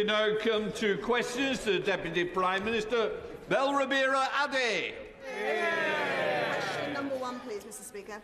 now come to questions to the Deputy Prime Minister, Belrabira Ade. Question number 1, please, Mr. Speaker.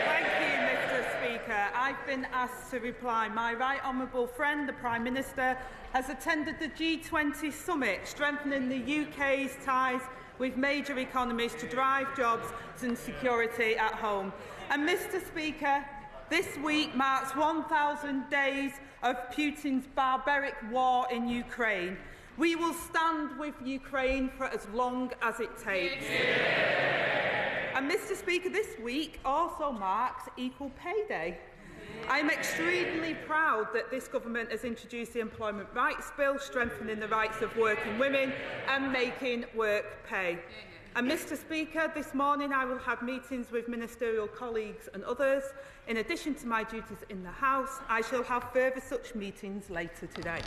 Thank you, Mr. Speaker. I've been asked to reply. My right honourable friend, the Prime Minister, has attended the G20 summit, strengthening the UK's ties with major economies to drive jobs and security at home. And, Mr. Speaker, this week marks 1,000 days of Putin's barbaric war in Ukraine. We will stand with Ukraine for as long as it takes. And, Mr. Speaker, this week also marks Equal Pay Day. I am extremely proud that this government has introduced the Employment Rights Bill, strengthening the rights of working women and making work pay. And, Mr. Speaker, this morning I will have meetings with ministerial colleagues and others. In addition to my duties in the House, I shall have further such meetings later today.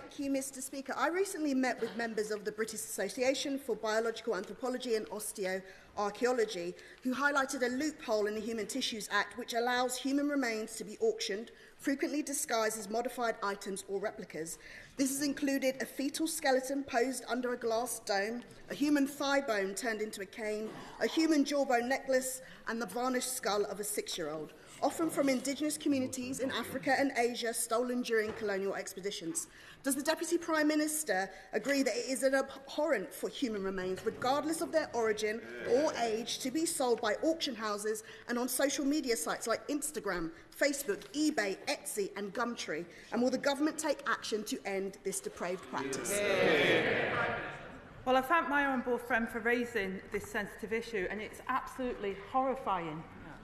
Thank you, Mr. Speaker. I recently met with members of the British Association for Biological Anthropology and Osteoarchaeology, who highlighted a loophole in the Human Tissues Act which allows human remains to be auctioned, frequently disguised as modified items or replicas. This has included a fetal skeleton posed under a glass dome, a human thigh bone turned into a cane, a human jawbone necklace, and the varnished skull of a 6-year-old, often from indigenous communities in Africa and Asia stolen during colonial expeditions. Does the Deputy Prime Minister agree that it is an abhorrent for human remains, regardless of their origin or age, to be sold by auction houses and on social media sites like Instagram, Facebook, eBay, Etsy and Gumtree? And will the government take action to end this depraved practice? Well, I thank my honourable friend for raising this sensitive issue, and it's absolutely horrifying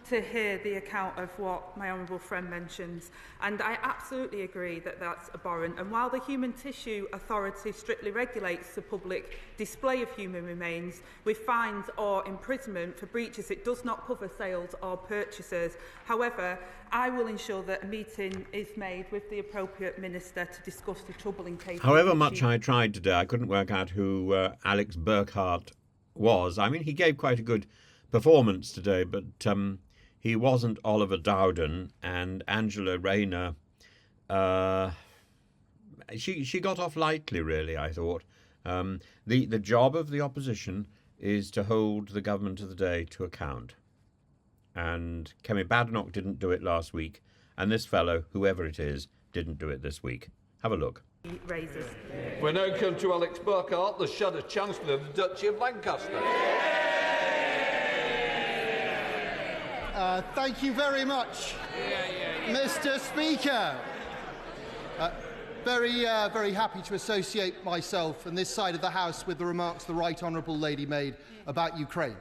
to hear the account of what my honourable friend mentions. And I absolutely agree that that's abhorrent. And while the Human Tissue Authority strictly regulates the public display of human remains with fines or imprisonment for breaches, it does not cover sales or purchases. However, I will ensure that a meeting is made with the appropriate minister to discuss the troubling case. However much I tried today, I couldn't work out who Alex Burkhardt was. I mean, he gave quite a good performance today, but he wasn't Oliver Dowden, and Angela Rayner, she got off lightly, really, I thought. The job of the opposition is to hold the government of the day to account. And Kemi Badenoch didn't do it last week, and this fellow, whoever it is, didn't do it this week. Have a look. Raises. We now come to Alex Burkhardt, the Shadow Chancellor of the Duchy of Lancaster. Thank you very much, Mr. Speaker. Very happy to associate myself and this side of the House with the remarks the Right Honourable Lady made about Ukraine.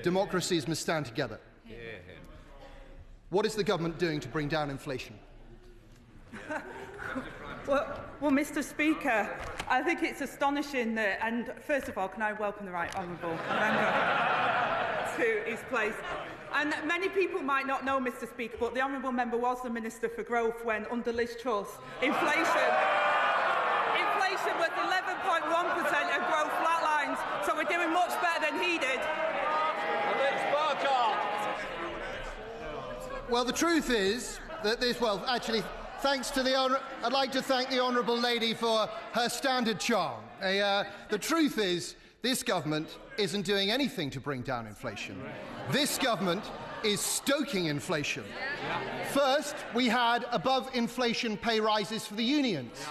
Democracies must stand together. What is the government doing to bring down inflation? Well, Mr. Speaker, I think it's astonishing that, and first of all, can I welcome the Right Honourable Member to his place? And many people might not know, Mr. Speaker, but the Honourable Member was the Minister for Growth when, under Liz Truss, inflation was 11.1% and growth flatlines, so we're doing much better than he did. Well, the truth is that this, well, actually, thanks to I'd like to thank the Honourable Lady for her standard charm. The truth is, this government isn't doing anything to bring down inflation. This government is stoking inflation. First, we had above-inflation pay rises for the unions.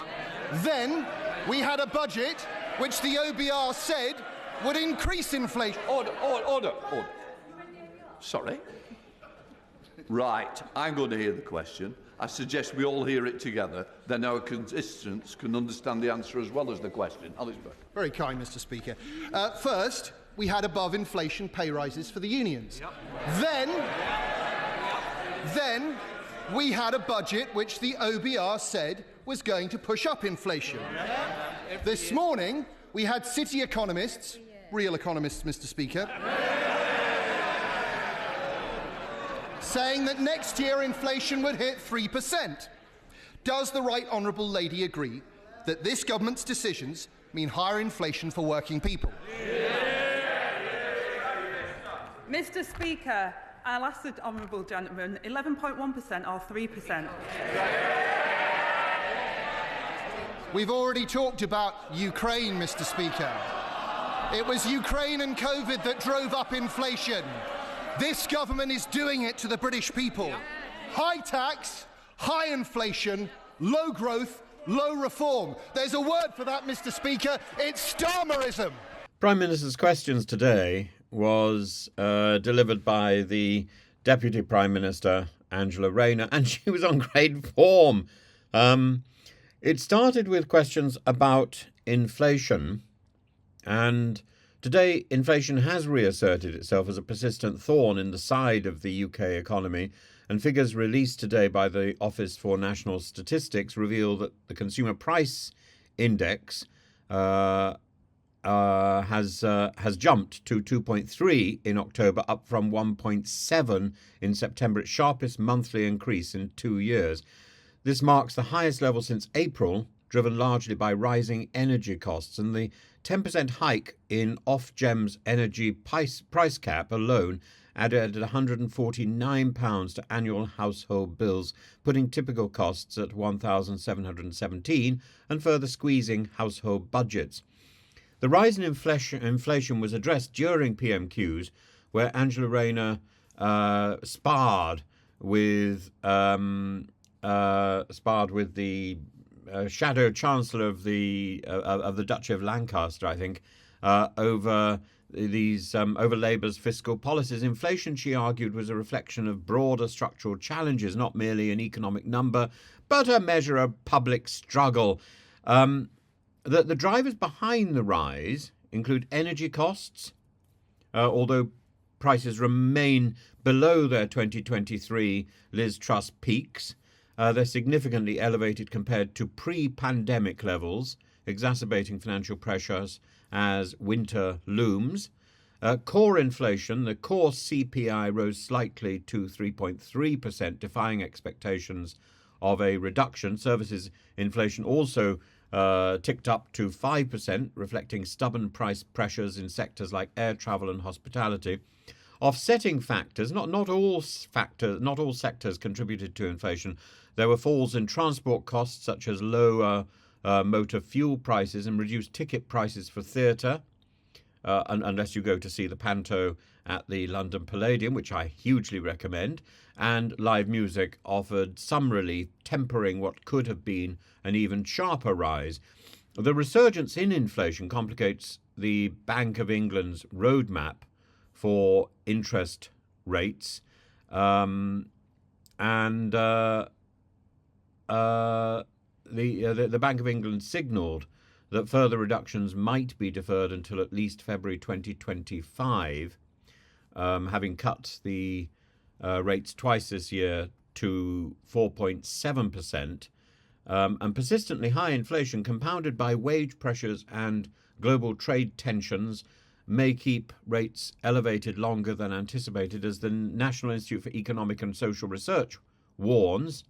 Then, we had a budget which the OBR said would increase inflation. Order. Sorry. Right, I'm going to hear the question. I suggest we all hear it together, then our constituents can understand the answer as well as the question. Alex Burke. Very kind, Mr. Speaker. First, we had above-inflation pay rises for the unions. Yep. Then we had a budget which the OBR said was going to push up inflation. This morning, we had city economists, real economists, Mr. Speaker, saying that next year inflation would hit 3%. Does the Right Honourable Lady agree that this government's decisions mean higher inflation for working people? Mr. Speaker, I'll ask the honourable gentleman, 11.1% or 3%? We've already talked about Ukraine, Mr. Speaker. It was Ukraine and COVID that drove up inflation. This government is doing it to the British people. High tax, high inflation, low growth, low reform. There's a word for that, Mr. Speaker. It's Starmerism. Prime Minister's questions today was delivered by the Deputy Prime Minister, Angela Rayner, and she was on great form. It started with questions about inflation, and today inflation has reasserted itself as a persistent thorn in the side of the UK economy, and figures released today by the Office for National Statistics reveal that the Consumer Price Index has jumped to 2.3 in October, up from 1.7 in September, its sharpest monthly increase in 2 years. This marks the highest level since April, driven largely by rising energy costs, and the 10% hike in Ofgem's energy price cap alone added £149 to annual household bills, putting typical costs at £1,717 and further squeezing household budgets. The rise in inflation was addressed during PMQs, where Angela Rayner sparred with the Shadow Chancellor of the Duchy of Lancaster, I think, over Labour's fiscal policies. Inflation, she argued, was a reflection of broader structural challenges, not merely an economic number, but a measure of public struggle. The drivers behind the rise include energy costs, although prices remain below their 2023 Liz Truss peaks. They're significantly elevated compared to pre-pandemic levels, exacerbating financial pressures as winter looms. Core inflation, the core CPI, rose slightly to 3.3%, defying expectations of a reduction. Services inflation also ticked up to 5%, reflecting stubborn price pressures in sectors like air travel and hospitality. Offsetting factors, not all sectors contributed to inflation. There were falls in transport costs, such as lower motor fuel prices and reduced ticket prices for theatre, unless you go to see the Panto at the London Palladium, which I hugely recommend, and live music offered some relief, tempering what could have been an even sharper rise. The resurgence in inflation complicates the Bank of England's roadmap for interest rates, the Bank of England signalled that further reductions might be deferred until at least February 2025, having cut the rates twice this year to 4.7%, and persistently high inflation compounded by wage pressures and global trade tensions may keep rates elevated longer than anticipated. As the National Institute for Economic and Social Research warns,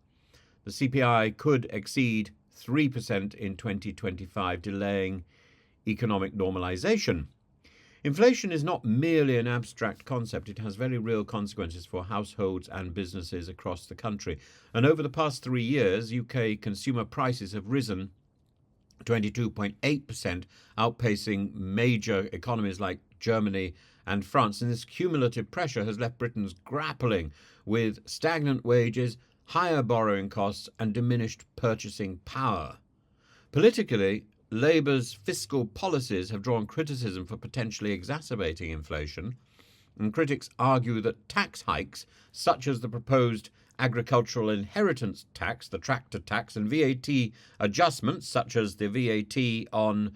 the CPI could exceed 3% in 2025, delaying economic normalization. Inflation is not merely an abstract concept. It has very real consequences for households and businesses across the country. And over the past 3 years, UK consumer prices have risen 22.8%, outpacing major economies like Germany and France. And this cumulative pressure has left Britons grappling with stagnant wages, higher borrowing costs, and diminished purchasing power. Politically, Labour's fiscal policies have drawn criticism for potentially exacerbating inflation, and critics argue that tax hikes, such as the proposed agricultural inheritance tax, the tractor tax, and VAT adjustments, such as the VAT on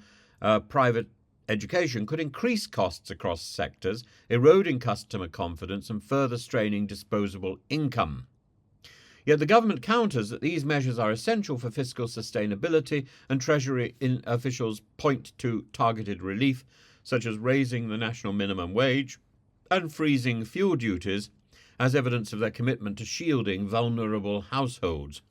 private education, could increase costs across sectors, eroding customer confidence and further straining disposable income. Yet the government counters that these measures are essential for fiscal sustainability, and Treasury officials point to targeted relief, such as raising the national minimum wage and freezing fuel duties, as evidence of their commitment to shielding vulnerable households.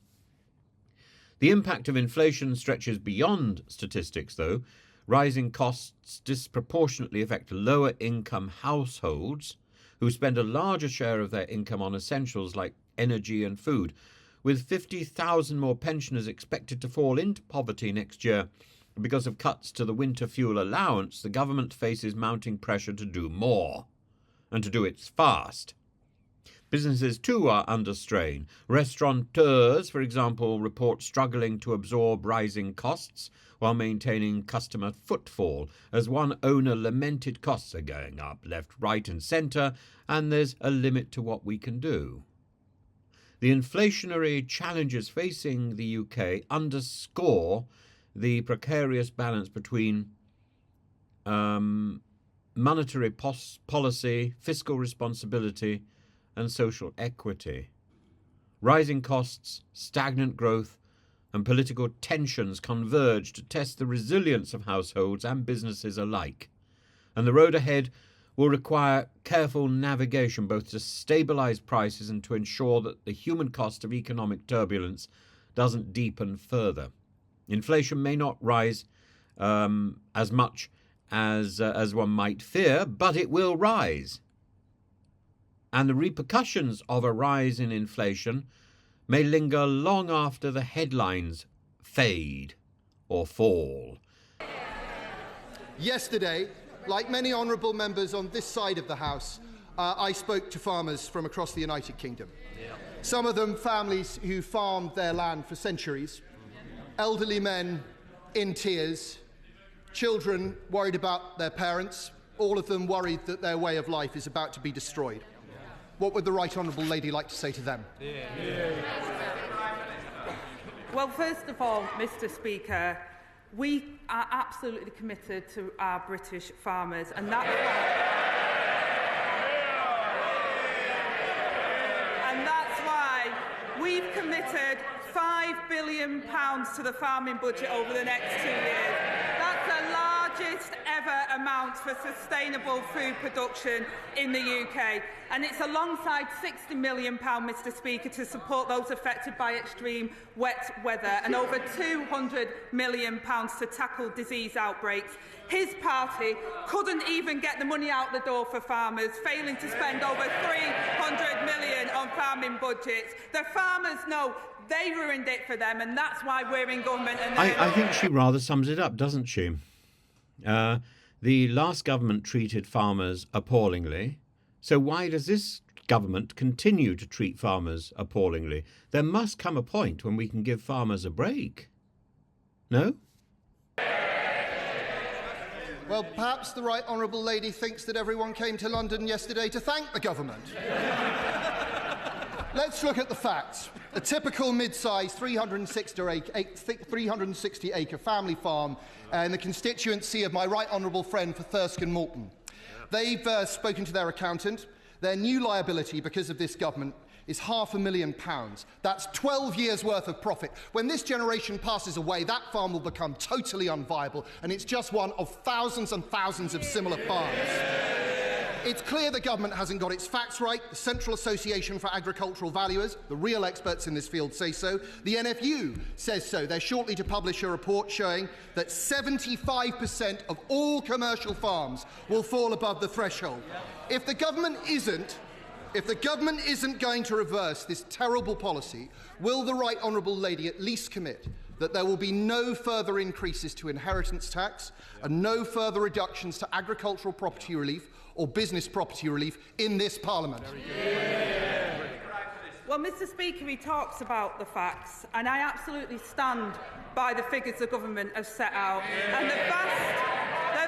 The impact of inflation stretches beyond statistics, though. Rising costs disproportionately affect lower-income households, who spend a larger share of their income on essentials like energy and food. With 50,000 more pensioners expected to fall into poverty next year because of cuts to the winter fuel allowance, the government faces mounting pressure to do more, and to do it fast. Businesses too are under strain. Restaurateurs, for example, report struggling to absorb rising costs while maintaining customer footfall. As one owner lamented, costs are going up left, right and centre, and there's a limit to what we can do. The inflationary challenges facing the UK underscore the precarious balance between monetary policy, fiscal responsibility and social equity. Rising costs, stagnant growth and political tensions converge to test the resilience of households and businesses alike. And the road ahead will require careful navigation both to stabilise prices and to ensure that the human cost of economic turbulence doesn't deepen further. Inflation may not rise as much as one might fear, but it will rise. And the repercussions of a rise in inflation may linger long after the headlines fade or fall. Yesterday, like many honourable members on this side of the House, I spoke to farmers from across the United Kingdom. Some of them families who farmed their land for centuries, elderly men in tears, children worried about their parents, all of them worried that their way of life is about to be destroyed. What would the Right Honourable Lady like to say to them? Well, first of all, Mr. Speaker, we are absolutely committed to our British farmers, and that's why we've committed £5 billion to the farming budget over the next 2 years. That's the largest ever amount for sustainable food production in the UK. And it's alongside £60 million, Mr. Speaker, to support those affected by extreme wet weather and over £200 million to tackle disease outbreaks. His party couldn't even get the money out the door for farmers, failing to spend over £300 million on farming budgets. The farmers know they ruined it for them, and that's why we're in government. And I think she rather sums it up, doesn't she? The last government treated farmers appallingly. So why does this government continue to treat farmers appallingly? There must come a point when we can give farmers a break. No? Well, perhaps the Right Honourable Lady thinks that everyone came to London yesterday to thank the government. Let's look at the facts. A typical mid-sized 360-acre family farm in the constituency of my Right Honourable friend for Thirsk and Moulton. They've spoken to their accountant. Their new liability because of this government is £500,000. That's 12 years' worth of profit. When this generation passes away, that farm will become totally unviable, and it's just one of thousands and thousands of similar farms. It's clear the government hasn't got its facts right. The Central Association for Agricultural Valuers, the real experts in this field, say so. The NFU says so. They're shortly to publish a report showing that 75% of all commercial farms will fall above the threshold. If the government isn't going to reverse this terrible policy, will the Right Honourable Lady at least commit that there will be no further increases to inheritance tax and no further reductions to agricultural property relief or business property relief in this Parliament? Well, Mr. Speaker, he talks about the facts, and I absolutely stand by the figures the government has set out. And the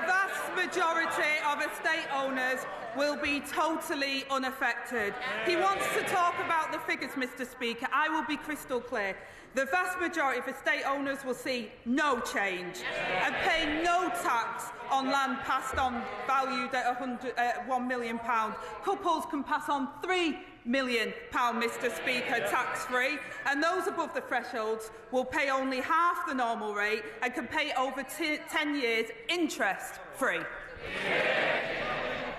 vast majority of estate owners will be totally unaffected. He wants to talk about the figures, Mr. Speaker. I will be crystal clear. The vast majority of estate owners will see no change and pay no tax on land passed on valued at £1 million. Couples can pass on £3 million, Mr. Speaker, tax-free, and those above the thresholds will pay only half the normal rate and can pay over 10 years interest-free.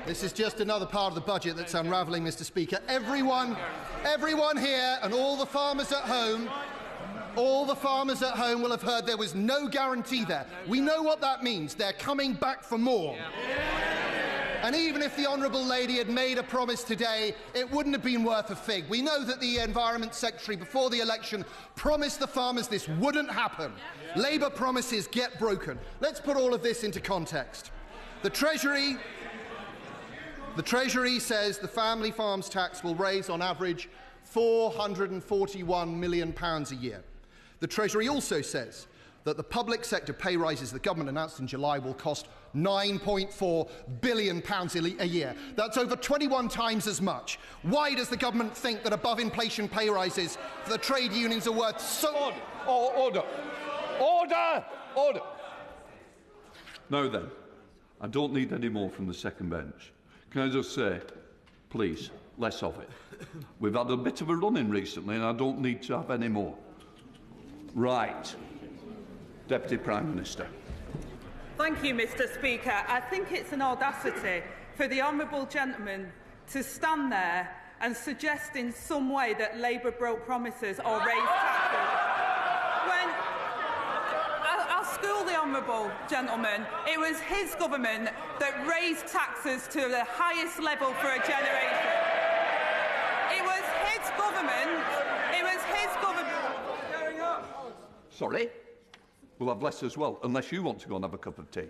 This is just another part of the budget that's unravelling, Mr. Speaker. Everyone here and all the farmers at home will have heard there was no guarantee there. We know what that means. They're coming back for more. And even if the Honourable Lady had made a promise today, it wouldn't have been worth a fig. We know that the Environment Secretary, before the election, promised the farmers this wouldn't happen. Labour promises get broken. Let's put all of this into context. The Treasury says the family farms tax will raise, on average, £441 million a year. The Treasury also says that the public sector pay rises the government announced in July will cost £9.4 billion a year. That's over 21 times as much. Why does the government think that above-inflation pay rises for the trade unions are worth so... Order! Order! Order! Now then, I don't need any more from the second bench. Can I just say, please, less of it. We've had a bit of a run-in recently and I don't need to have any more. Right. Deputy Prime Minister. Thank you, Mr. Speaker. I think it's an audacity for the honourable gentleman to stand there and suggest in some way that Labour broke promises or raised taxes. When I'll school the honourable gentleman, it was his government that raised taxes to the highest level for a generation. It was his government. It was his government. Sorry? We'll have less as well, unless you want to go and have a cup of tea.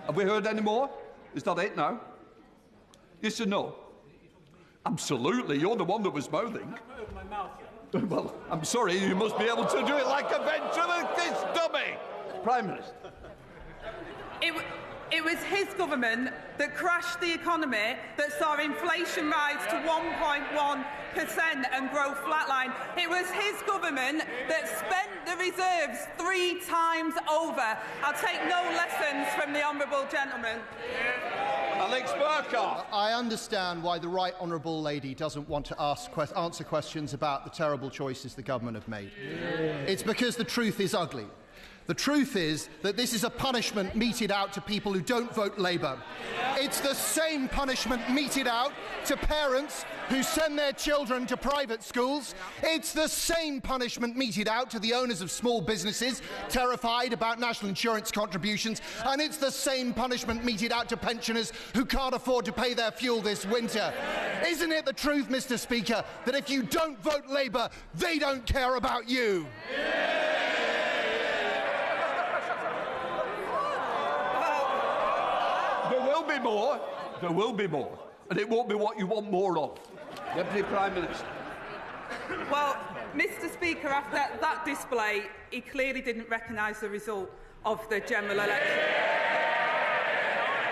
Have we heard any more? Is that it now? Yes or no? Absolutely, you're the one that was mouthing. Well, I'm sorry, you must be able to do it like a ventriloquist dummy. Prime Minister. It was his government that crashed the economy, that saw inflation rise to 1.1% and growth flatline. It was his government that spent the reserves 3 times over. I'll take no lessons from the honourable gentleman. Alex Burkhardt. I understand why the Right Honourable Lady doesn't want to answer questions about the terrible choices the government have made. It's because the truth is ugly. The truth is that this is a punishment meted out to people who don't vote Labour. It's the same punishment meted out to parents who send their children to private schools. It's the same punishment meted out to the owners of small businesses terrified about national insurance contributions. And it's the same punishment meted out to pensioners who can't afford to pay their fuel this winter. Isn't it the truth, Mr. Speaker, that if you don't vote Labour, they don't care about you? There will be more, and it won't be what you want more of. Deputy Prime Minister. Well, Mr. Speaker, after that display, he clearly didn't recognise the result of the general election.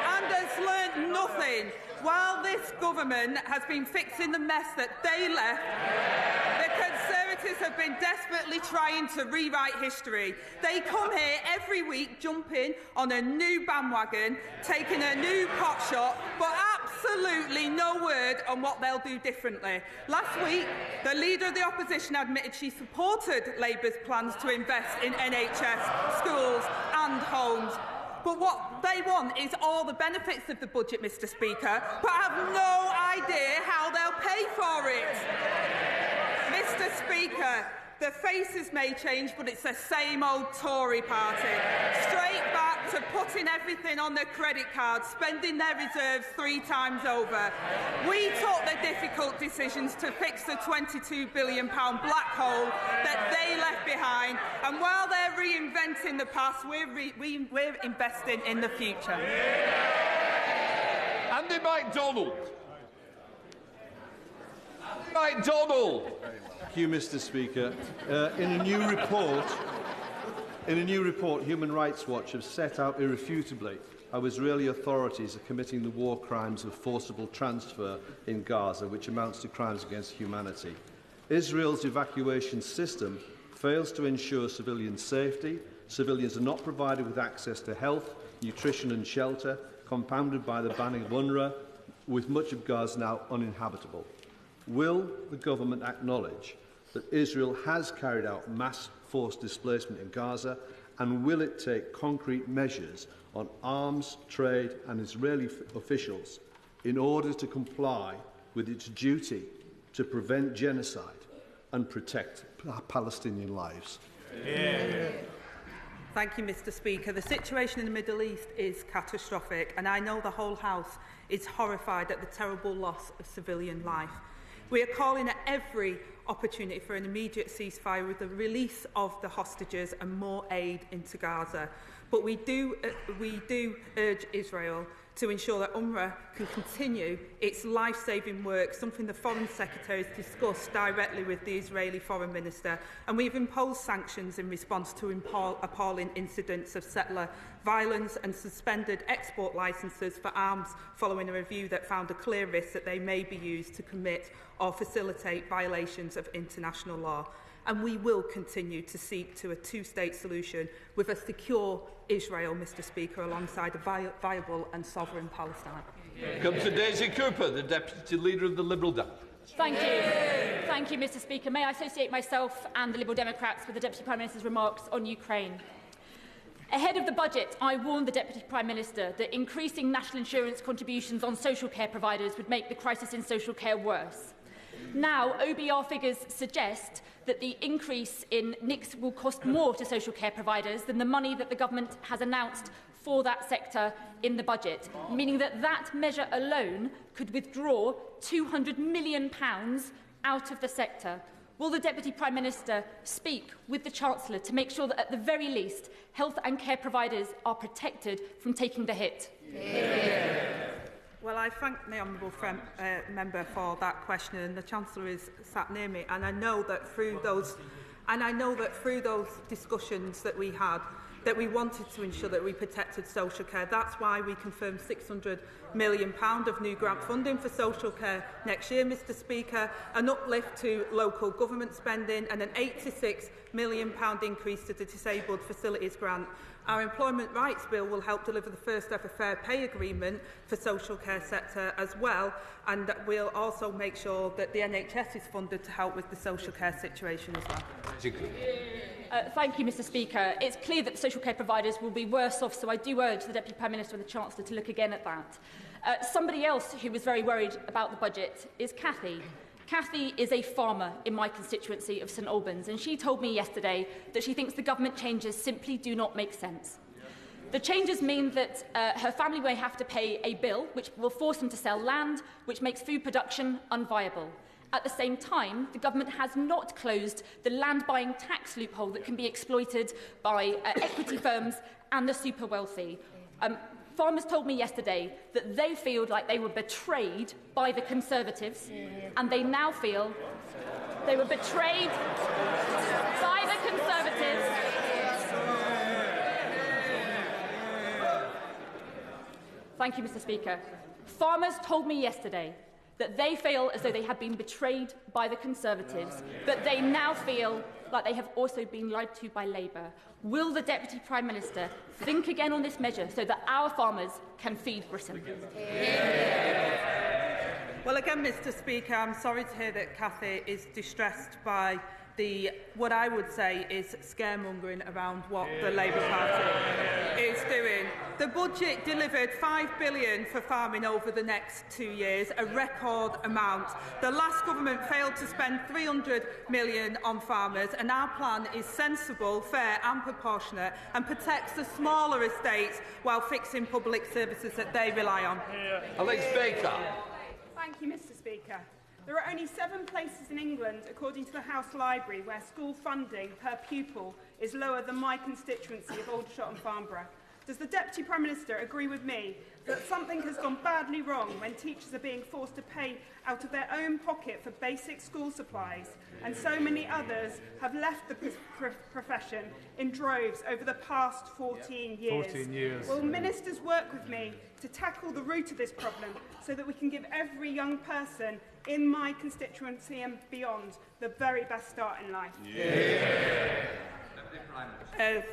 And has learnt nothing. While this government has been fixing the mess that they left, the Conservatives have been desperately trying to rewrite history. They come here every week, jumping on a new bandwagon, taking a new pot shot, but absolutely no word on what they'll do differently. Last week, the Leader of the Opposition admitted she supported Labour's plans to invest in NHS, schools and homes. But what they want is all the benefits of the budget, Mr. Speaker, but have no idea how they'll pay for it. Mr. Speaker, the faces may change, but it's the same old Tory party. Straight back to putting everything on their credit card, spending their reserves 3 times over. We took the difficult decisions to fix the £22 billion black hole that they left behind, and while they're reinventing the past, we're investing in the future. Andy MacDonald. MacDonald. Thank you, Mr. Speaker. In a new report, Human Rights Watch have set out irrefutably how Israeli authorities are committing the war crimes of forcible transfer in Gaza, which amounts to crimes against humanity. Israel's evacuation system fails to ensure civilian safety. Civilians are not provided with access to health, nutrition and shelter, compounded by the banning of UNRWA, with much of Gaza now uninhabitable. Will the government acknowledge that Israel has carried out mass forced displacement in Gaza, and will it take concrete measures on arms trade and Israeli officials in order to comply with its duty to prevent genocide and protect Palestinian lives? Thank you, Mr. Speaker. The situation in the Middle East is catastrophic, and I know the whole House is horrified at the terrible loss of civilian life. We are calling at every opportunity for an immediate ceasefire with the release of the hostages and more aid into Gaza. But we do urge Israel to ensure that UNRWA can continue its life-saving work, something the Foreign Secretary has discussed directly with the Israeli Foreign Minister. And we've imposed sanctions in response to appalling incidents of settler violence and suspended export licences for arms following a review that found a clear risk that they may be used to commit or facilitate violations of international law. And we will continue to seek to a two-state solution with a secure Israel, Mr. Speaker, alongside a viable and sovereign Palestine. Comes to Daisy Cooper, the Deputy Leader of the Liberal Democrats. Thank you. Thank you, Mr. Speaker. May I associate myself and the Liberal Democrats with the Deputy Prime Minister's remarks on Ukraine. Ahead of the budget, I warned the Deputy Prime Minister that increasing national insurance contributions on social care providers would make the crisis in social care worse. Now, OBR figures suggest that the increase in NICs will cost more to social care providers than the money that the government has announced for that sector in the budget, meaning that that measure alone could withdraw £200 million out of the sector. Will the Deputy Prime Minister speak with the Chancellor to make sure that, at the very least, health and care providers are protected from taking the hit? Well, I thank the honourable member for that question, and the Chancellor is sat near me, and I know that through those discussions that we had, that we wanted to ensure that we protected social care. That's why we confirmed £600 million of new grant funding for social care next year, Mr. Speaker, an uplift to local government spending and an £86 million increase to the Disabled Facilities Grant. Our Employment Rights Bill will help deliver the first ever fair pay agreement for social care sector as well, and we'll also make sure that the NHS is funded to help with the social care situation as well. Thank you, Mr. Speaker. It's clear that social care providers will be worse off, so I do urge the Deputy Prime Minister and the Chancellor to look again at that. Somebody else who was very worried about the budget is Cathy. Cathy is a farmer in my constituency of St Albans, and she told me yesterday that she thinks the government changes simply do not make sense. The changes mean that her family may have to pay a bill which will force them to sell land, which makes food production unviable. At the same time, the government has not closed the land buying tax loophole that can be exploited by equity firms and the super wealthy. Farmers told me yesterday that they feel like they were betrayed by the Conservatives, and they now feel they were betrayed by the Conservatives. Thank you, Mr. Speaker. Farmers told me yesterday that they feel as though they had been betrayed by the Conservatives, but they now feel like they have also been lied to by Labour. Will the Deputy Prime Minister think again on this measure so that our farmers can feed Britain? Well, again, Mr. Speaker, I'm sorry to hear that Cathy is distressed by what I would say is scaremongering around what the Labour Party is doing. The budget delivered £5 billion for farming over the next 2 years, a record amount. The last government failed to spend £300 million on farmers, and our plan is sensible, fair and proportionate and protects the smaller estates while fixing public services that they rely on. Alex Baker. Thank you, Mr. Speaker. There are only 7 places in England, according to the House Library, where school funding per pupil is lower than my constituency of Aldershot and Farnborough. Does the Deputy Prime Minister agree with me that something has gone badly wrong when teachers are being forced to pay out of their own pocket for basic school supplies, and so many others have left the profession in droves over the past 14 years? Will ministers work with me to tackle the root of this problem so that we can give every young person in my constituency and beyond the very best start in life?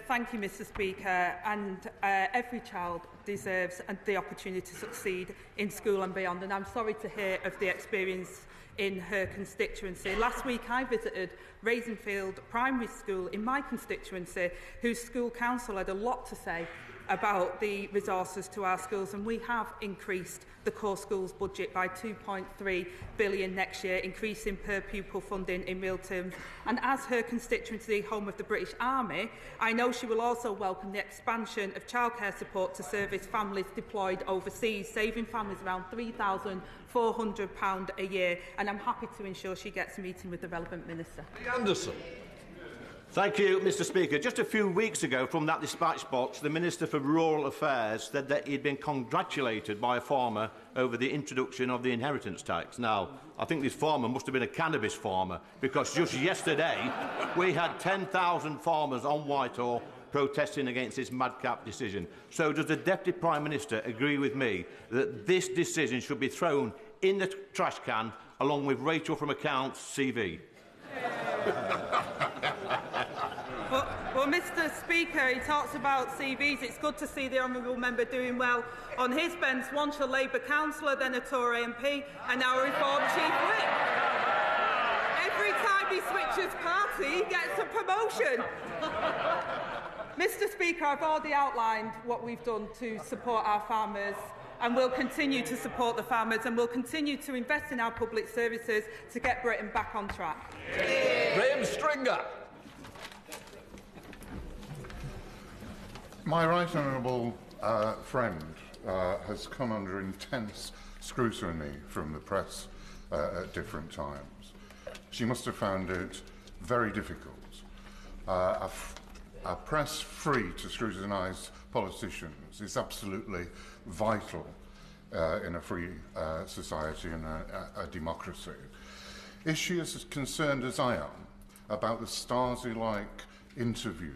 Thank you, Mr. Speaker. And every child deserves the opportunity to succeed in school and beyond. And I'm sorry to hear of the experience in her constituency. Last week I visited Raisingfield Primary School in my constituency, whose school council had a lot to say about the resources to our schools, and we have increased the core schools budget by £2.3 billion next year, increasing per pupil funding in real terms. And as her constituency, home of the British Army, I know she will also welcome the expansion of childcare support to service families deployed overseas, saving families around £3,400 a year. And I'm happy to ensure she gets a meeting with the relevant minister. Anderson. Thank you, Mr Speaker. Just a few weeks ago from that dispatch box, the Minister for Rural Affairs said that he'd been congratulated by a farmer over the introduction of the inheritance tax. Now, I think this farmer must have been a cannabis farmer, because just yesterday we had 10,000 farmers on Whitehall protesting against this madcap decision. So does the Deputy Prime Minister agree with me that this decision should be thrown in the trash can along with Rachel from Accounts' CV? Well, Mr Speaker, he talks about CVs. It's good to see the honourable member doing well on his bench, once a Labour councillor, then a Tory MP, and now a Reform Chief Whip. Every time he switches party, he gets a promotion. Mr Speaker, I've already outlined what we've done to support our farmers, and we'll continue to support the farmers, and we'll continue to invest in our public services to get Britain back on track. Graham Stringer. My right honourable friend has come under intense scrutiny from the press at different times. She must have found it very difficult. A press free to scrutinise politicians is absolutely vital in a free society and a democracy. Is she as concerned as I am about the Stasi-like interview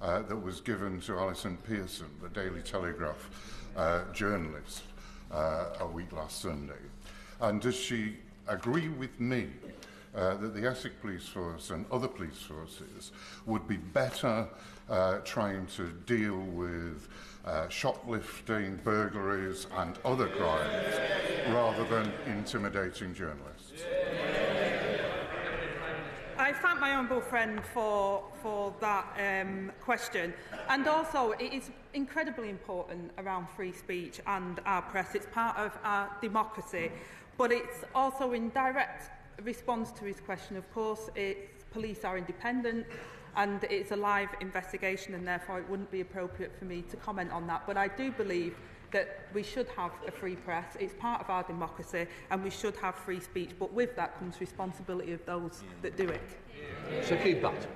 that was given to Alison Pearson, the Daily Telegraph journalist, a week last Sunday? And does she agree with me that the Essex Police Force and other police forces would be better trying to deal with shoplifting, burglaries and other crimes rather than intimidating journalists? I thank my honourable friend for that question. And also, it is incredibly important around free speech and our press. It's part of our democracy. But it's also in direct response to his question. Of course, police are independent and it's a live investigation, and therefore it wouldn't be appropriate for me to comment on that. But I do believe that we should have a free press. It's part of our democracy, and we should have free speech. But with that comes responsibility of those that do it. So keep that.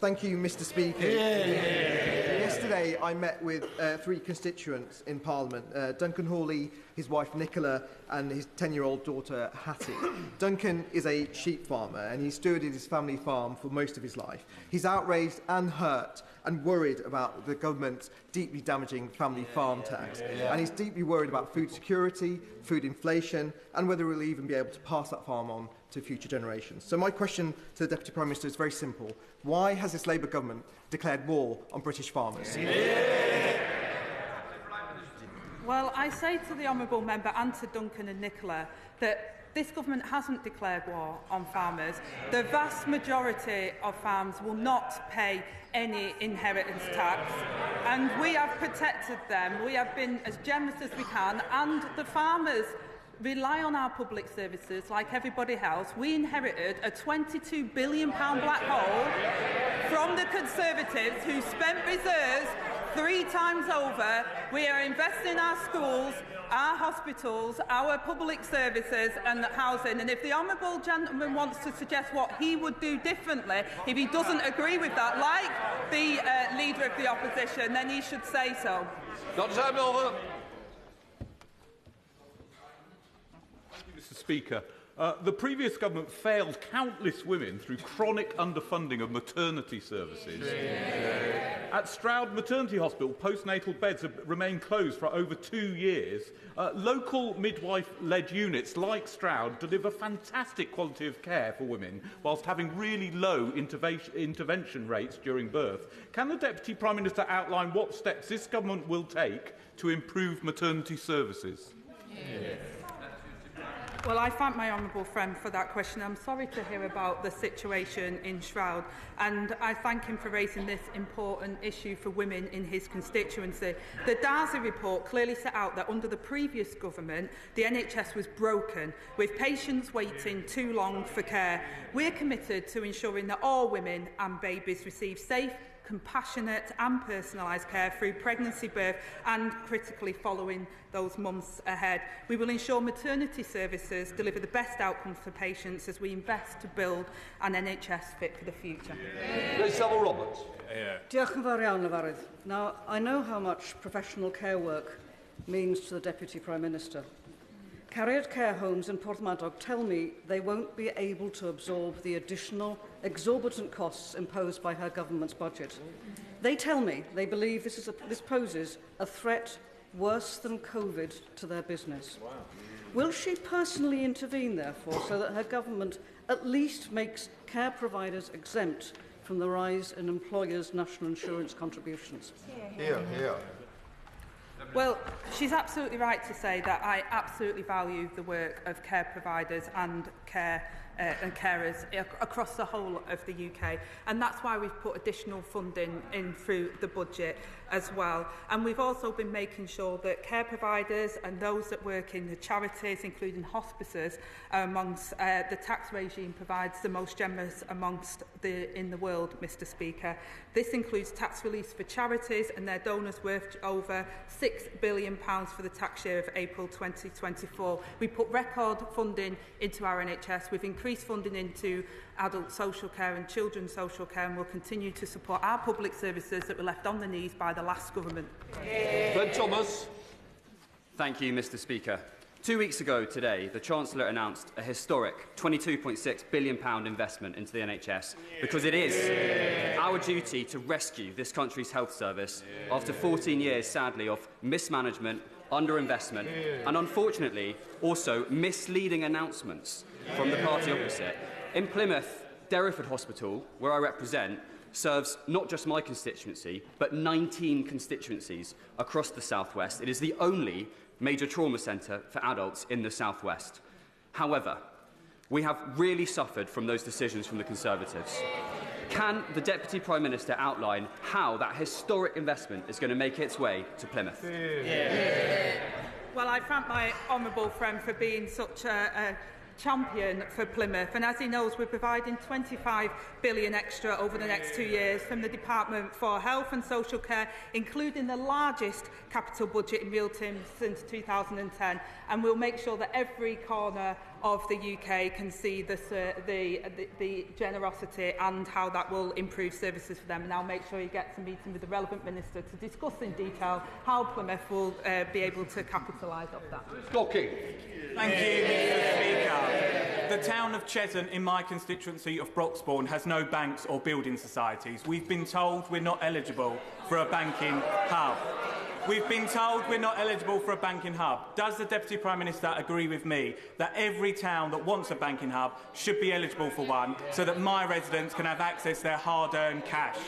Thank you, Mr Speaker. Yesterday I met with three constituents in Parliament, Duncan Hawley, his wife Nicola and his 10-year-old daughter Hattie. Duncan is a sheep farmer and he's stewarded his family farm for most of his life. He's outraged and hurt and worried about the government's deeply damaging family farm tax. And he's deeply worried about food security, food inflation and whether we'll even be able to pass that farm on to future generations. So my question to the Deputy Prime Minister is very simple. Why has this Labour government declared war on British farmers? Well, I say to the honourable member and to Duncan and Nicola that this government hasn't declared war on farmers. The vast majority of farms will not pay any inheritance tax, and we have protected them. We have been as generous as we can, and the farmers rely on our public services like everybody else. We inherited a £22 billion black hole from the Conservatives, who spent reserves 3 times over. We are investing in our schools, our hospitals, our public services and housing. And if the honourable gentleman wants to suggest what he would do differently, if he doesn't agree with that, like the Leader of the Opposition, then he should say so. Dr. Samuel. Mr Speaker, the previous government failed countless women through chronic underfunding of maternity services. At Stroud Maternity Hospital, postnatal beds have remained closed for over 2 years. Local midwife-led units like Stroud deliver fantastic quality of care for women whilst having really low intervention rates during birth. Can the Deputy Prime Minister outline what steps this government will take to improve maternity services? Well, I thank my honourable friend for that question. I'm sorry to hear about the situation in Shroud, and I thank him for raising this important issue for women in his constituency. The Darcy report clearly set out that under the previous government, the NHS was broken, with patients waiting too long for care. We're committed to ensuring that all women and babies receive safe, compassionate and personalised care through pregnancy, birth and critically following those months ahead. We will ensure maternity services deliver the best outcomes for patients as we invest to build an NHS fit for the future. Savile Roberts. Diolch yn fawr iawn, Lefarydd. Now, I know how much professional care work means to the Deputy Prime Minister. Cariad care homes in Porthmadog tell me they won't be able to absorb the additional exorbitant costs imposed by her government's budget. They tell me they believe this poses a threat worse than COVID to their business. Wow. Will she personally intervene, therefore, so that her government at least makes care providers exempt from the rise in employers' national insurance contributions? Well, she's absolutely right to say that I absolutely value the work of care providers and carers across the whole of the UK, and that's why we've put additional funding in through the budget as well. And we've also been making sure that care providers and those that work in the charities, including hospices, amongst the tax regime provides the most generous amongst in the world, Mr. Speaker. This includes tax release for charities and their donors worth over £6 billion for the tax year of April 2024. We put record funding into our NHS. We've increased funding into adult social care and children's social care, and will continue to support our public services that were left on the knees by the last government. Fred Thomas. Thank you, Mr. Speaker. 2 weeks ago today, the Chancellor announced a historic £22.6 billion investment into the NHS because it is our duty to rescue this country's health service after 14 years, sadly, of mismanagement, underinvestment and, unfortunately, also misleading announcements from the party opposite. In Plymouth, Derriford Hospital, where I represent, serves not just my constituency, but 19 constituencies across the South West. It is the only major trauma centre for adults in the South West. However, we have really suffered from those decisions from the Conservatives. Can the Deputy Prime Minister outline how that historic investment is going to make its way to Plymouth? Well, I thank my honourable friend for being such a champion for Plymouth, and as he knows, we're providing £25 billion extra over the next 2 years from the Department for Health and Social Care, including the largest capital budget in real terms since 2010, and we'll make sure that every corner of the UK can see the generosity and how that will improve services for them. And I'll make sure he gets a meeting with the relevant minister to discuss in detail how Plymouth will be able to capitalise off that. Thank you, Mr. Speaker. The town of Cheshunt in my constituency of Broxbourne has no banks or building societies. We've been told we're not eligible for a banking hub. We've been told we're not eligible for a banking hub. Does the Deputy Prime Minister agree with me that every town that wants a banking hub should be eligible for one so that my residents can have access to their hard-earned cash?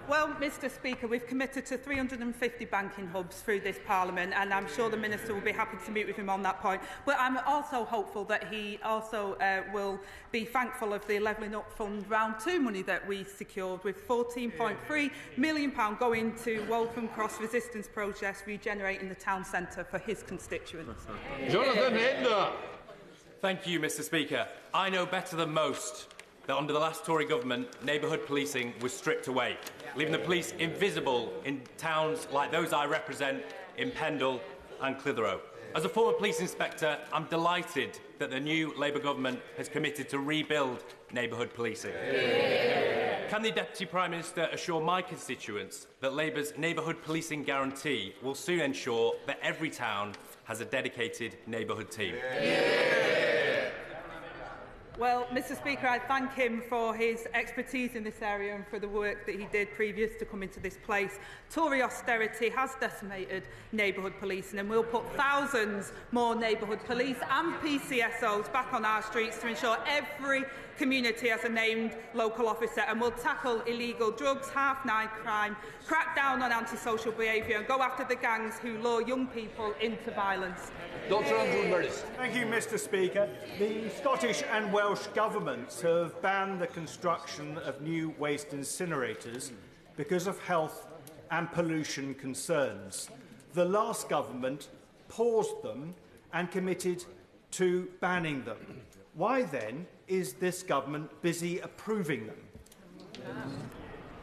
Well, Mr. Speaker, we've committed to 350 banking hubs through this Parliament, and I'm sure the Minister will be happy to meet with him on that point. But I'm also hopeful that he also will be thankful of the Levelling Up Fund Round 2 money that we secured, with £14.3 million going to Waltham Cross Resistance Project, regenerating the town centre for his constituents. Jonathan Hinder. Thank you, Mr. Speaker. I know better than most that under the last Tory government, neighbourhood policing was stripped away, leaving the police invisible in towns like those I represent in Pendle and Clitheroe. As a former police inspector, I'm delighted that the new Labour government has committed to rebuild neighbourhood policing. Can the Deputy Prime Minister assure my constituents that Labour's neighbourhood policing guarantee will soon ensure that every town has a dedicated neighbourhood team? Well, Mr Speaker, I thank him for his expertise in this area and for the work that he did previous to coming to this place. Tory austerity has decimated neighbourhood policing, and we'll put thousands more neighbourhood police and PCSOs back on our streets to ensure every community has a named local officer, and we'll tackle illegal drugs, half-night crime, crack down on antisocial behaviour and go after the gangs who lure young people into violence. Dr Andrew Burris. Thank you, Mr Speaker. The Scottish and Welsh governments have banned the construction of new waste incinerators because of health and pollution concerns. The last government paused them and committed to banning them. Why then is this government busy approving them?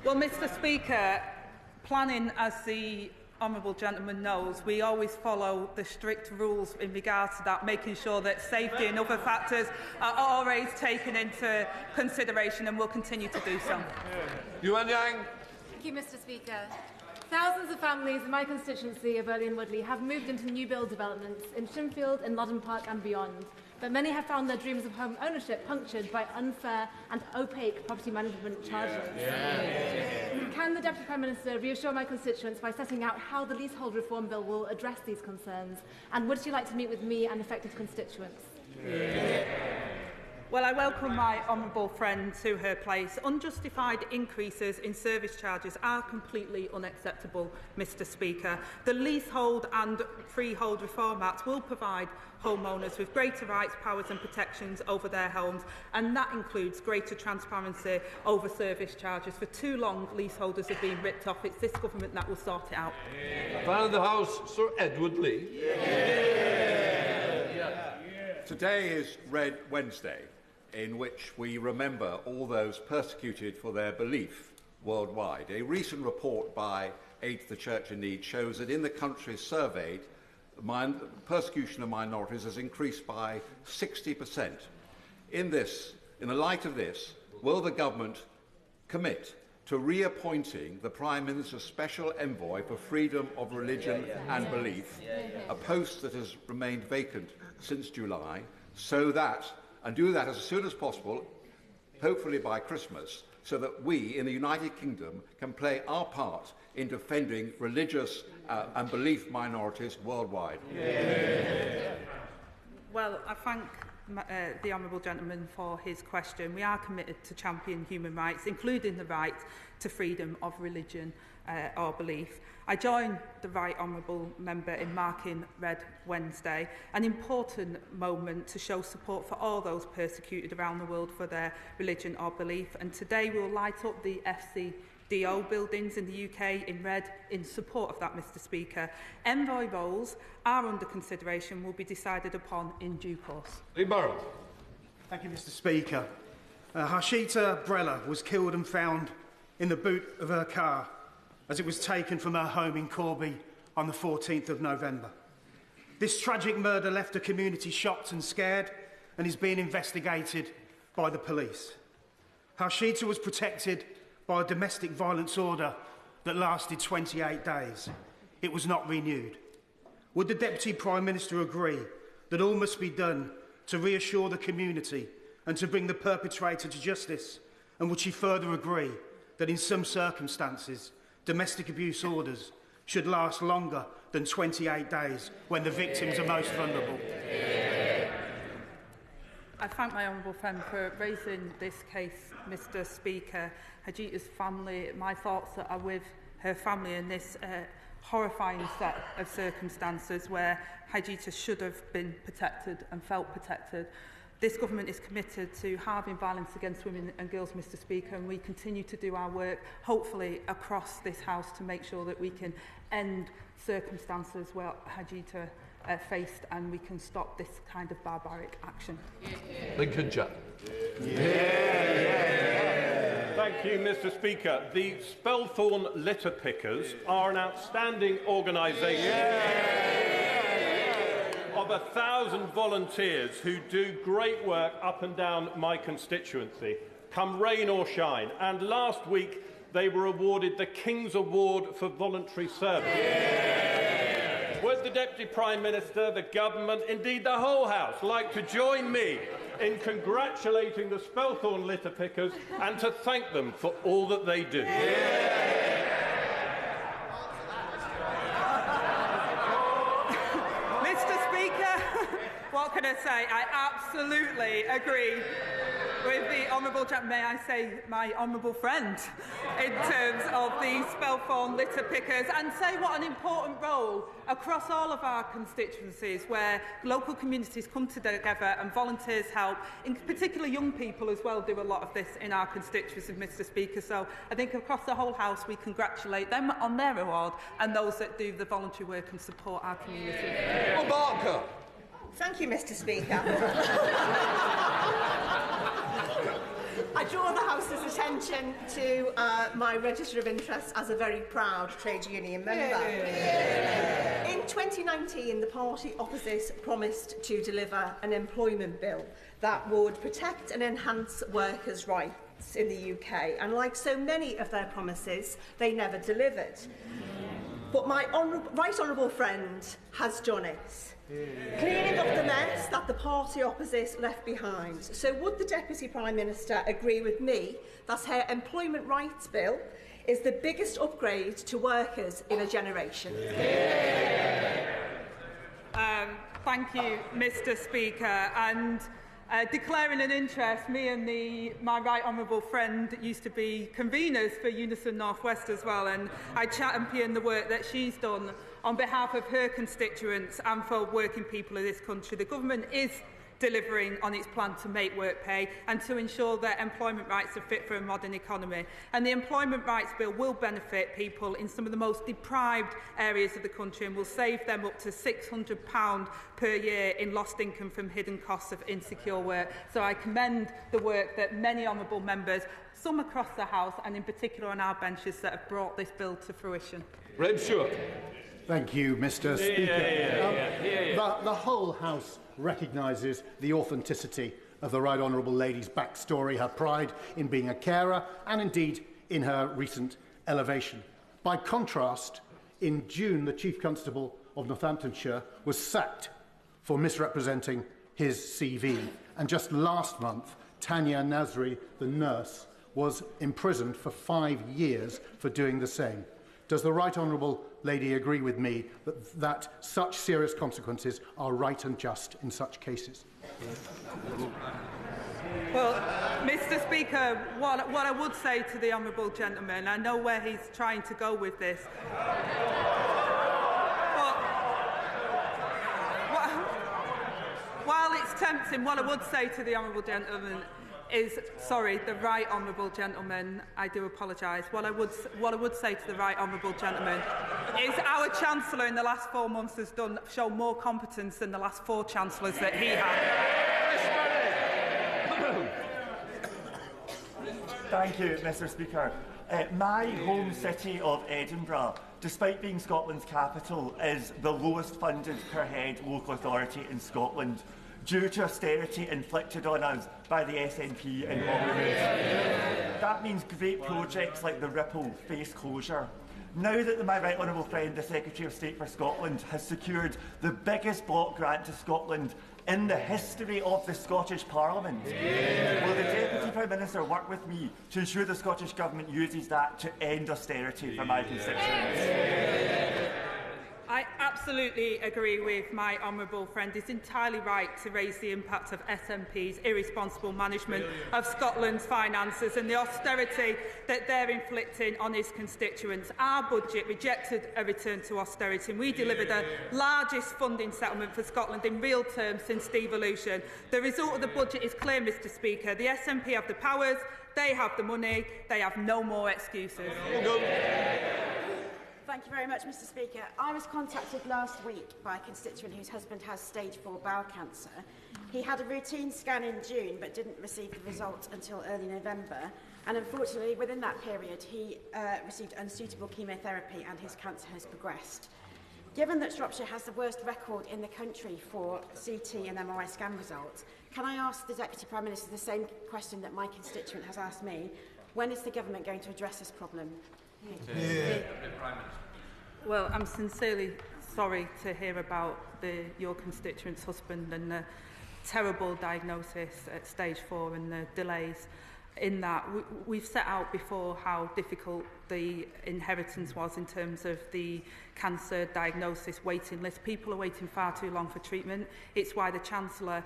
Well, Mr Speaker, planning, as the honourable gentleman knows, we always follow the strict rules in regards to that, making sure that safety and other factors are always taken into consideration, and will continue to do so. Yuan Yang. Thank you, Mr Speaker. Thousands of families in my constituency of Early and Woodley have moved into new build developments in Shinfield, in Loddon Park and beyond. But many have found their dreams of home ownership punctured by unfair and opaque property management charges. Can the Deputy Prime Minister reassure my constituents by setting out how the Leasehold Reform Bill will address these concerns? And would she like to meet with me and affected constituents? Well, I welcome my honourable friend to her place. Unjustified increases in service charges are completely unacceptable, Mr Speaker. The Leasehold and Freehold Reform Act will provide homeowners with greater rights, powers and protections over their homes, and that includes greater transparency over service charges. For too long, leaseholders have been ripped off. It's this government that will sort it out. Fan of the House, Sir Edward Lee. Today is Red Wednesday, in which we remember all those persecuted for their belief worldwide. A recent report by Aid to the Church in Need shows that in the countries surveyed, persecution of minorities has increased by 60%. In the light of this, will the government commit to reappointing the Prime Minister's Special Envoy for Freedom of Religion and Belief, a post that has remained vacant since July, and do that as soon as possible, hopefully by Christmas, so that we in the United Kingdom can play our part in defending religious and belief minorities worldwide? Well, I thank the honourable gentleman for his question. We are committed to champion human rights, including the right to freedom of religion or belief. I join the right honourable member in marking Red Wednesday, an important moment to show support for all those persecuted around the world for their religion or belief. And today we will light up the FCDO buildings in the UK in red in support of that, Mr Speaker. Envoy roles are under consideration, will be decided upon in due course. Lee Burrow. Thank you, Mr Speaker. Harshita Brella was killed and found in the boot of her car as it was taken from her home in Corby on the 14th of November. This tragic murder left the community shocked and scared and is being investigated by the police. Harshita was protected by a domestic violence order that lasted 28 days. It was not renewed. Would the Deputy Prime Minister agree that all must be done to reassure the community and to bring the perpetrator to justice? And would she further agree that in some circumstances, domestic abuse orders should last longer than 28 days when the victims are most vulnerable? I thank my honourable friend for raising this case, Mr Speaker. Hajita's family, my thoughts are with her family in this horrifying set of circumstances where Hajita should have been protected and felt protected. This government is committed to halving violence against women and girls, Mr Speaker, and we continue to do our work, hopefully across this House, to make sure that we can end circumstances where Hajita faced and we can stop this kind of barbaric action. Lincoln Chat. Thank you, Mr Speaker. The Spelthorne Litter Pickers are an outstanding organisation of 1,000 volunteers who do great work up and down my constituency, come rain or shine. And last week they were awarded the King's Award for Voluntary Service. Would the Deputy Prime Minister, the Government, indeed the whole House, like to join me in congratulating the Spelthorne litter pickers and to thank them for all that they do. Mr. Speaker, what can I say? I absolutely agree with the honourable may I say my honourable friend in terms of the Spelthorne litter pickers, and say what an important role across all of our constituencies where local communities come together and volunteers help, in particular young people as well do a lot of this in our constituencies, Mr. Speaker. So I think across the whole House we congratulate them on their award and those that do the voluntary work and support our community. Barker. Thank you, Mr. Speaker. I draw the House's attention to my register of interest as a very proud trade union member. In 2019, the party opposite promised to deliver an employment bill that would protect and enhance workers' rights in the UK, and like so many of their promises, they never delivered. But my right honourable friend has done it. Cleaning up the mess that the party opposite left behind. So would the Deputy Prime Minister agree with me that her employment rights bill is the biggest upgrade to workers in a generation? Thank you, Mr. Speaker. And declaring an interest, me and my right honourable friend used to be conveners for Unison North West as well, and I champion the work that she's done on behalf of her constituents and for working people of this country. The government is delivering on its plan to make work pay and to ensure that employment rights are fit for a modern economy. And the Employment Rights Bill will benefit people in some of the most deprived areas of the country and will save them up to £600 per year in lost income from hidden costs of insecure work. So I commend the work that many honourable members, some across the House and in particular on our benches, that have brought this bill to fruition. Graham Stewart. Thank you, Mr. Speaker. The whole House recognises the authenticity of the Right Honourable Lady's backstory, her pride in being a carer, and indeed in her recent elevation. By contrast, in June, the Chief Constable of Northamptonshire was sacked for misrepresenting his CV. And just last month, Tanya Nasri, the nurse, was imprisoned for 5 years for doing the same. Does the Right Honourable Lady agree with me that such serious consequences are right and just in such cases? Well, Mr. Speaker, what I would say to the honourable gentleman, I know where he's trying to go with this, but while it's tempting, what I would say to the honourable gentleman is, the right honourable gentleman, I do apologise. What I would say to the right honourable gentleman is our Chancellor in the last 4 months has shown more competence than the last 4 Chancellors that he had. Thank you, Mr. Speaker. My home city of Edinburgh, despite being Scotland's capital, is the lowest funded per head local authority in Scotland, due to austerity inflicted on us by the SNP in Holyrood. That means great projects like the Ripple face closure. Now that my right honourable friend, the Secretary of State for Scotland, has secured the biggest block grant to Scotland in the history of the Scottish Parliament, will the Deputy Prime Minister work with me to ensure the Scottish Government uses that to end austerity for my constituents? I absolutely agree with my honourable friend. It's entirely right to raise the impact of SNP's irresponsible management of Scotland's finances and the austerity that they're inflicting on his constituents. Our budget rejected a return to austerity, and we delivered the largest funding settlement for Scotland in real terms since devolution. The result of the budget is clear, Mr. Speaker. The SNP have the powers, they have the money, they have no more excuses. Thank you very much, Mr. Speaker. I was contacted last week by a constituent whose husband has stage 4 bowel cancer. He had a routine scan in June but didn't receive the results until early November. And unfortunately, within that period, he received unsuitable chemotherapy and his cancer has progressed. Given that Shropshire has the worst record in the country for CT and MRI scan results, can I ask the Deputy Prime Minister the same question that my constituent has asked me? When is the government going to address this problem? Well, I'm sincerely sorry to hear about your constituent's husband and terrible diagnosis at stage 4 and the delays in that. We've set out before how difficult the inheritance was in terms of the cancer diagnosis waiting list. People are waiting far too long for treatment. It's why the Chancellor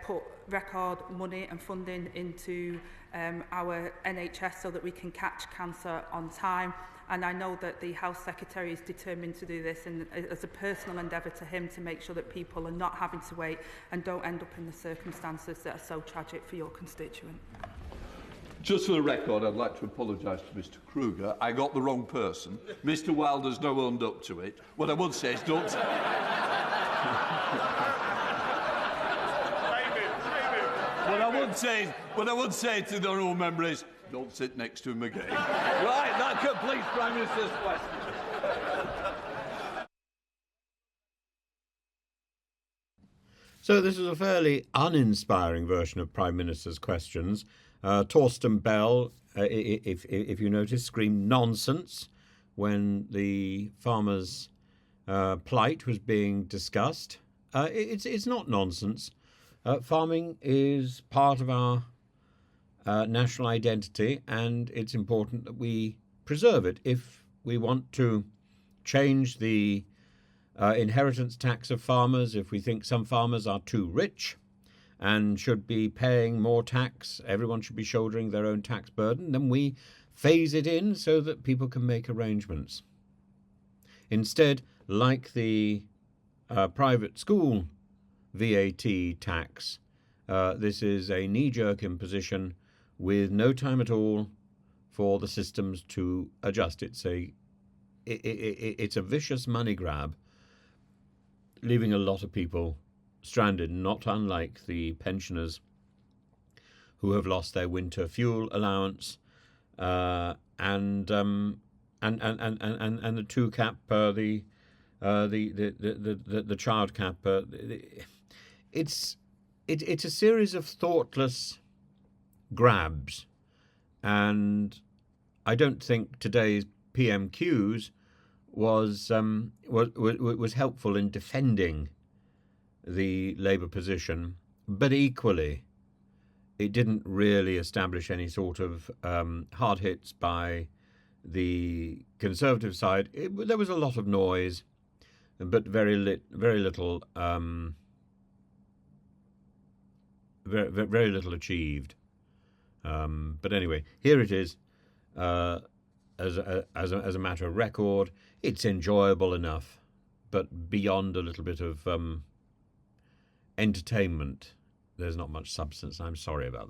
put record money and funding into our NHS so that we can catch cancer on time. And I know that the Health Secretary is determined to do this, and as a personal endeavour to him to make sure that people are not having to wait and don't end up in the circumstances that are so tragic for your constituent. Just for the record, I'd like to apologise to Mr Kruger. I got the wrong person. Mr Wilder's now owned up to it. What I would say is don't... What I would say to the honourable member is, don't sit next to him again. Right, that completes Prime Minister's question. So this is a fairly uninspiring version of Prime Minister's questions. Torsten Bell, if you notice, screamed nonsense when the farmers' plight was being discussed. It's not nonsense. Farming is part of our national identity, and it's important that we preserve it. If we want to change the inheritance tax of farmers, if we think some farmers are too rich and should be paying more tax, everyone should be shouldering their own tax burden, then we phase it in so that people can make arrangements. Instead, like the private school VAT tax, this is a knee-jerk imposition with no time at all for the systems to adjust. It's a vicious money grab, leaving a lot of people stranded, not unlike the pensioners who have lost their winter fuel allowance and the 2 cap, the child cap. It's a series of thoughtless grabs, and I don't think today's PMQs was helpful in defending the Labour position, but equally it didn't really establish any sort of hard hits by the Conservative side. There was a lot of noise, but very little achieved. But anyway, here it is. As a matter of record, it's enjoyable enough, but beyond a little bit of entertainment, there's not much substance. I'm sorry about that.